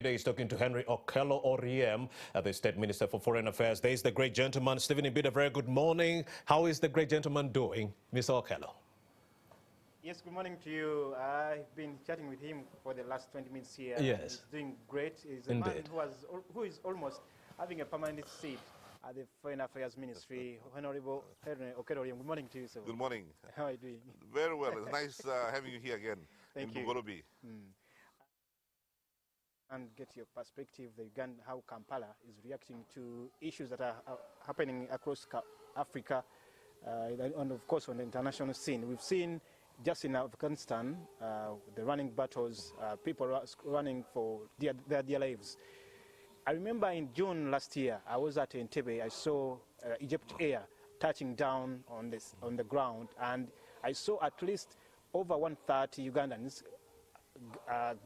Today is talking to Henry Okello Oryem, the State Minister for Foreign Affairs. There is the great gentleman, Stephen Ibida. Very good morning. How is the great gentleman doing, Mr. Okello? Yes, good morning to you. I've been chatting with him for the last 20 minutes here. Yes. He's doing great. He's a Indeed. man who is almost having a permanent seat at the Foreign Affairs Ministry. Honorable Henry Okello Oryem, good morning to you, sir. Good morning. How are you doing? Very well. It's nice having you here again Thank in you. Bugolobi. And get your perspective, how Kampala is reacting to issues that are happening across Africa, and of course on the international scene. We've seen just in Afghanistan, the running battles, people running for their dear lives. I remember in June last year, I was at Entebbe. I saw Egypt Air touching down on the ground, and I saw at least over 130 Ugandans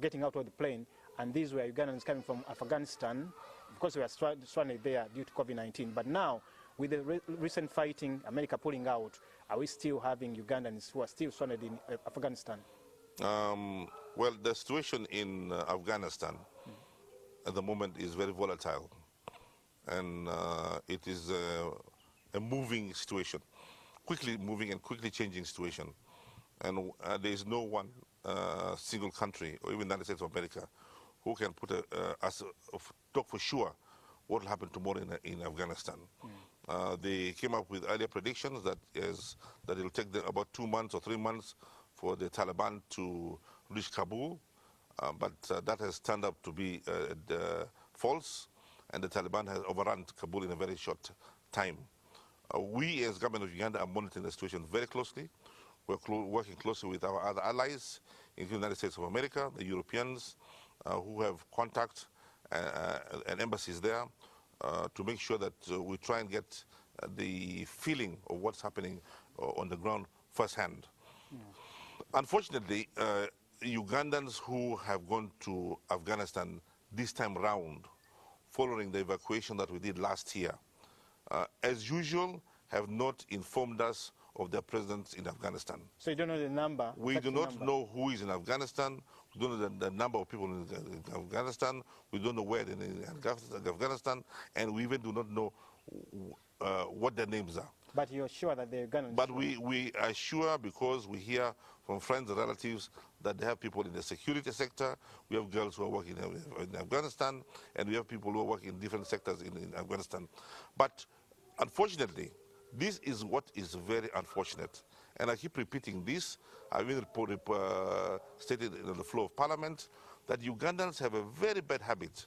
getting out of the plane. And these were Ugandans coming from Afghanistan, because we were stranded there due to COVID-19. But now, with the recent fighting, America pulling out, are we still having Ugandans who are still stranded in Afghanistan? Well, the situation in Afghanistan at the moment is very volatile. And it is a moving situation, quickly moving and quickly changing situation. And there is no one single country, or even the United States of America, who can put talk for sure what will happen tomorrow in Afghanistan. They came up with earlier predictions that it will take them about 2 months or 3 months for the Taliban to reach Kabul, but that has turned out to be false, and the Taliban has overrun Kabul in a very short time. We, as government of Uganda, are monitoring the situation very closely. We're working closely with our other allies, including the United States of America, the Europeans, who have contact and embassies there, to make sure that we try and get the feeling of what's happening on the ground firsthand. Unfortunately, Ugandans who have gone to Afghanistan this time round, following the evacuation that we did last year, as usual, have not informed us of their presence in Afghanistan. So you don't know the number? We do not know who is in Afghanistan. We don't know the number of people in Afghanistan. We don't know where they're in Afghanistan. And we even do not know what their names are. But you're sure that they're Ugandans? But we are sure, because we hear from friends and relatives that they have people in the security sector. We have girls who are working in Afghanistan, and we have people who are working in different sectors in Afghanistan. But unfortunately, this is what is very unfortunate. And I keep repeating this. I've even stated in the floor of Parliament that Ugandans have a very bad habit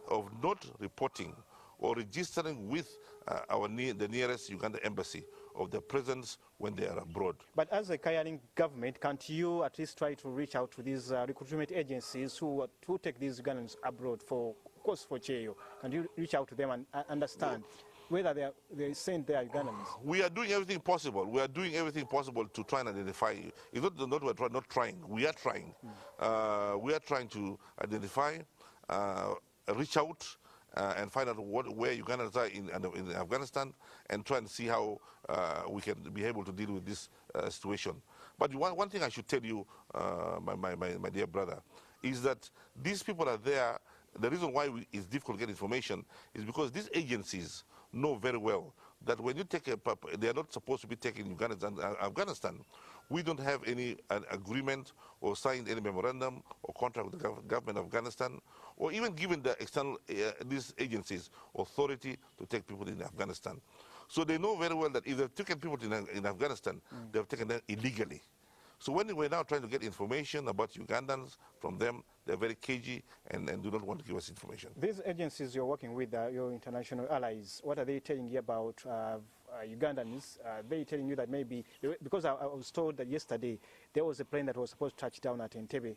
of not reporting or registering with the nearest Uganda embassy of their presence when they are abroad. But as a Kayaning government, can't you at least try to reach out to these recruitment agencies who take these Ugandans abroad for, of course, for Cheyo? Can you reach out to them and understand whether they sent their Ugandans? We are doing everything possible. We are doing everything possible to try and identify. It's not we're not trying. We are trying. We are trying to identify, reach out, and find out where Ugandans are in Afghanistan, and try and see how we can be able to deal with this situation. But one thing I should tell you, my dear brother, is that these people are there. The reason why it's difficult to get information is because these agencies know very well that when you take they are not supposed to be taking Uganda and Afghanistan. We don't have any agreement or signed any memorandum or contract with the government of Afghanistan, or even given the external these agencies authority to take people in Afghanistan. So they know very well that if they've taken people in Afghanistan, they've taken them illegally. So when we're now trying to get information about Ugandans from them, they're very cagey and do not want to give us information. These agencies you're working with, your international allies, what are they telling you about Ugandans? Are they telling you that maybe, because I was told that yesterday there was a plane that was supposed to touch down at Entebbe,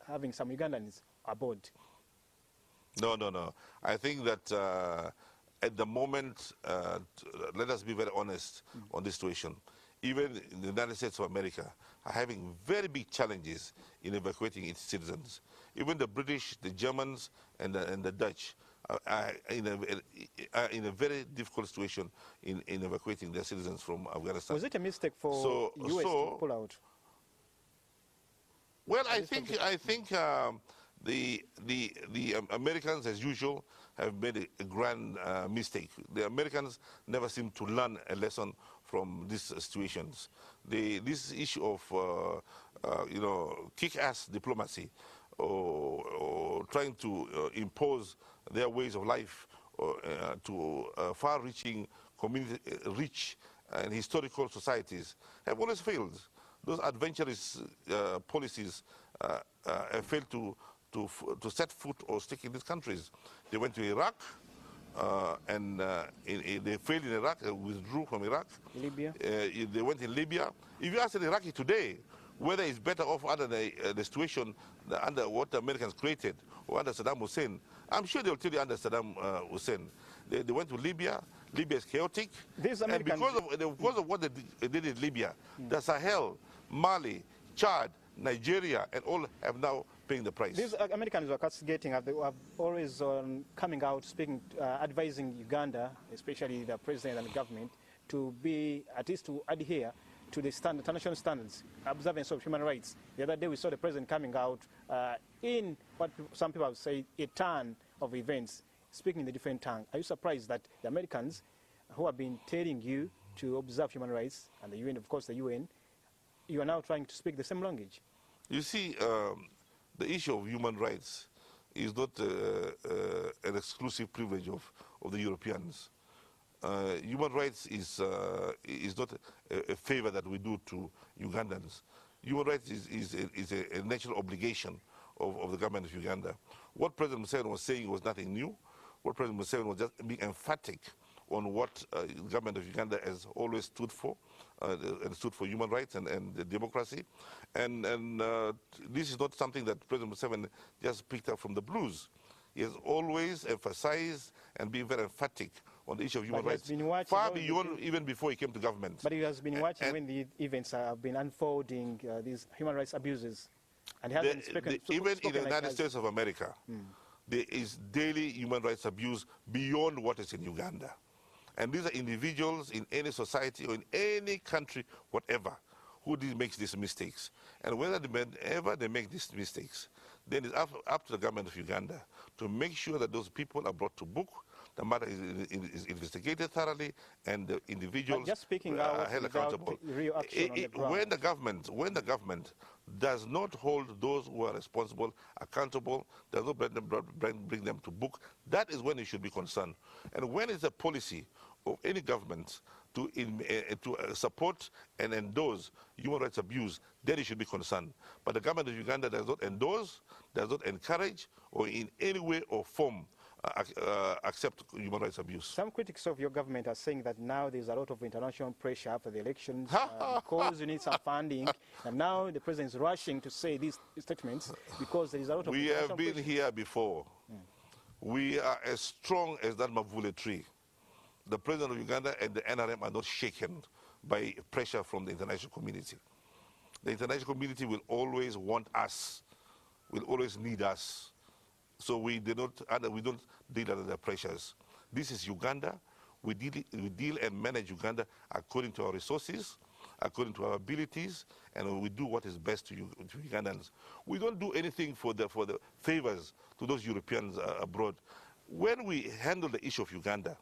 having some Ugandans aboard? No. I think that at the moment, let us be very honest on this situation. Even the United States of America are having very big challenges in evacuating its citizens. Even the British, the Germans, and the Dutch are in a very difficult situation in evacuating their citizens from Afghanistan. Was it a mistake for US to pull out? Well, I think The Americans, as usual, have made a grand mistake. The Americans never seem to learn a lesson from these situations. This issue of, kick-ass diplomacy or trying to impose their ways of life to far-reaching community, rich and historical societies have always failed. Those adventurous policies have failed to set foot or stick in these countries. They went to Iraq, and they failed in Iraq, withdrew from Iraq. Libya. They went in Libya. If you ask an Iraqi today whether it's better off under the situation under what the Americans created or under Saddam Hussein, I'm sure they'll tell you under Saddam Hussein. They went to Libya. Libya is chaotic. And because of what they did in Libya, the Sahel, Mali, Chad, Nigeria, and all have now paying the price. These Americans are castigating, have always coming out, speaking, advising Uganda, especially the president and the government, to be, at least to adhere to the international standards, observance of human rights. The other day we saw the president coming out in what some people would say a turn of events, speaking in a different tongue. Are you surprised that the Americans, who have been telling you to observe human rights, and the UN, of course, the UN, you are now trying to speak the same language? You see, the issue of human rights is not an exclusive privilege of the Europeans. Human rights is not a favor that we do to Ugandans. Human rights is a natural obligation of the government of Uganda. What President Museveni was saying was nothing new. What President Museveni was just being emphatic on what the government of Uganda has always stood for, and stood for human rights and democracy. And this is not something that President Museveni just picked up from the blues. He has always emphasized and been very emphatic on the issue of human rights, far beyond even before he came to government. But he has been watching when the events have been unfolding, these human rights abuses. And he hasn't spoken. Even in the United States of America, there is daily human rights abuse beyond what is in Uganda. And these are individuals in any society or in any country, whatever, who makes these mistakes. And whenever they make these mistakes, then it's up to the government of Uganda to make sure that those people are brought to book, the matter is investigated thoroughly, and the individuals are held accountable. Real action on the ground. When the government does not hold those who are responsible accountable, does not bring them to book, that is when it should be concerned. And when it's a policy of any government to support and endorse human rights abuse, then it should be concerned. But the government of Uganda does not endorse, does not encourage, or in any way or form accept human rights abuse. Some critics of your government are saying that now there's a lot of international pressure after the elections because you need some funding, and now the president is rushing to say these statements because there is a lot of We have been here before. We are as strong as that Mavule tree. The president of Uganda and the NRM are not shaken by pressure from the international community. The international community will always want us, will always need us. So we don't deal under the pressures. This is Uganda. We deal and manage Uganda according to our resources, according to our abilities, and we do what is best to Ugandans. We don't do anything for the favors to those Europeans abroad. When we handle the issue of Uganda,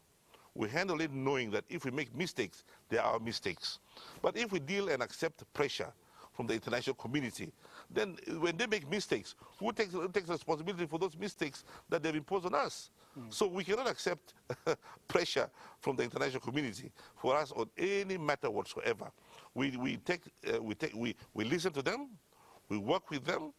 we handle it knowing that if we make mistakes, they are our mistakes. But if we deal and accept pressure from the international community, then when they make mistakes, who takes responsibility for those mistakes that they've imposed on us? So we cannot accept pressure from the international community for us on any matter whatsoever. We listen to them, we work with them,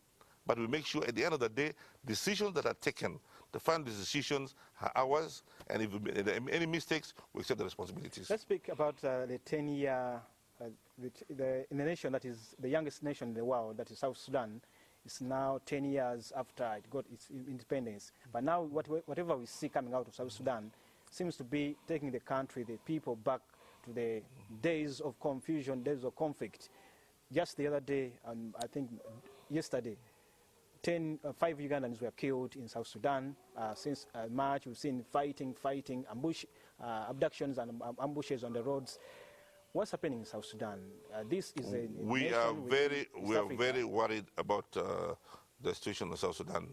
but we make sure at the end of the day, decisions that are taken, the final decisions are ours, and if there are any mistakes, we accept the responsibilities. Let's speak about the 10-year, in the nation that is the youngest nation in the world, that is South Sudan. It's now 10 years after it got its independence. But now whatever we see coming out of South Sudan seems to be taking the country, the people, back to the days of confusion, days of conflict. Just the other day, I think yesterday, 5 Ugandans were killed in South Sudan. Since March, we've seen fighting, abductions and ambushes on the roads. What's happening in South Sudan? This is we are very worried about the situation in South Sudan.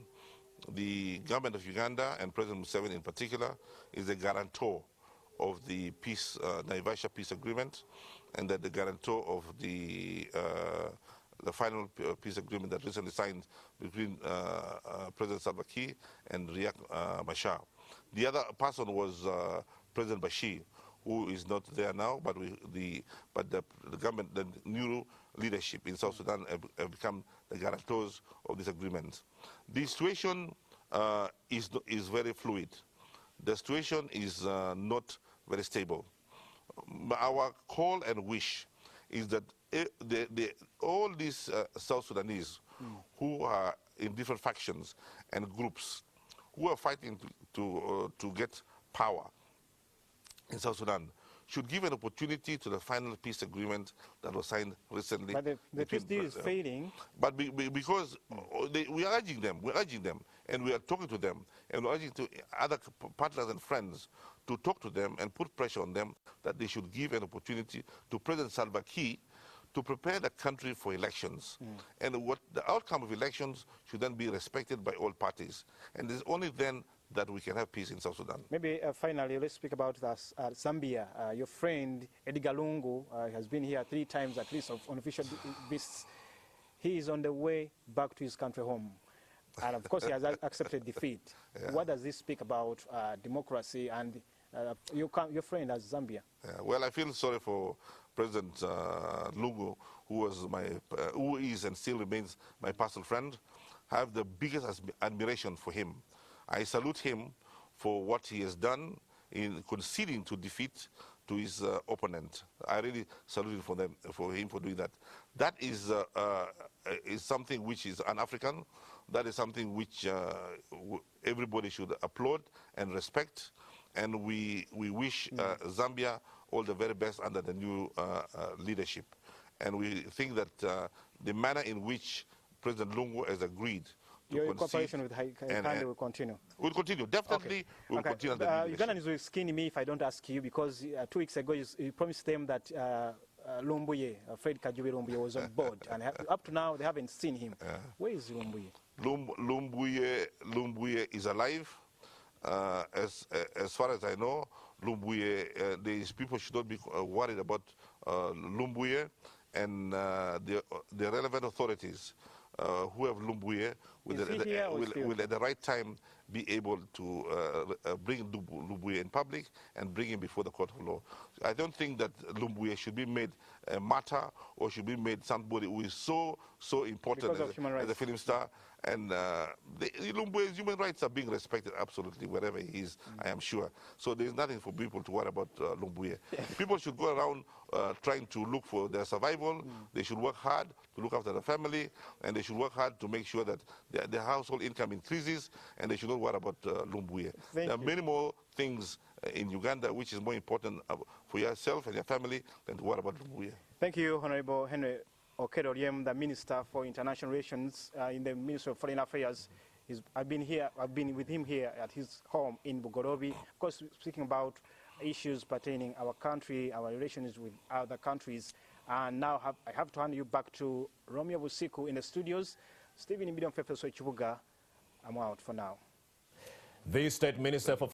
the government of Uganda and President Museveni in particular is the guarantor of the peace, Naivasha peace agreement, and that the guarantor of the final peace agreement that recently signed between President Salva Kiir and Riek Machar. The other person was President Bashir, who is not there now, but the government, the new leadership in South Sudan have become the guarantors of this agreement. The situation is very fluid. The situation is not very stable. Our call and wish is that all these South Sudanese who are in different factions and groups who are fighting to get power in South Sudan should give an opportunity to the final peace agreement that was signed recently. But the peace deal is failing. But because we are urging them, and we are talking to them, and we're urging to other partners and friends to talk to them and put pressure on them that they should give an opportunity to President Salva Kiir to prepare the country for elections. And what the outcome of elections should then be respected by all parties. And it's only then that we can have peace in South Sudan. Maybe finally, let's speak about Zambia. Your friend Edgar Lungu has been here 3 times at least on official visits. He is on the way back to his country home. And of course, he has accepted defeat. Yeah. What does this speak about democracy and your friend as Zambia? Yeah. Well, I feel sorry for President Lungu, who is and still remains my personal friend. I have the biggest admiration for him. I salute him for what he has done in conceding to defeat to his opponent. I really salute him for doing that. That is something which is un-African. That is something which everybody should applaud and respect. And we wish Zambia all the very best under the new leadership. And we think that the manner in which President Lungu has agreed your cooperation with Haikande will continue? Will continue, definitely. Okay. Will continue. Ugandans will skin me if I don't ask you, because 2 weeks ago you promised them that Lumbuye, Fred Kajubi Lumbuye, was on board, and up to now they haven't seen him. Yeah. Where is Lumbuye? Lumbuye is alive. As far as I know, Lumbuye, these people should not be worried about Lumbuye, and the relevant authorities who have Lumbuye will at the right time be able to bring Lumbuye in public and bring him before the court of law. I don't think that Lumbuye should be made a martyr or should be made somebody who is so important as a film star. And Lumbuye's human rights are being respected absolutely wherever he is, I am sure. So there's nothing for people to worry about Lumbuye. People should go around trying to look for their survival. They should work hard to look after their family, and they should work hard to make sure that their household income increases, and they should not worry about Lumbuye. There are many more things in Uganda which is more important for yourself and your family than to worry about Lumbuye. Thank you, Honorable Henry Oryem, the Minister for International Relations in the Ministry of Foreign Affairs. I've been with him here at his home in Bugorobi, of course, speaking about issues pertaining our country, our relations with other countries. And now I have to hand you back to Romeo Busiku in the studios. Stephen Mbidon Fefeso Chibuga, I'm out for now. The State Minister for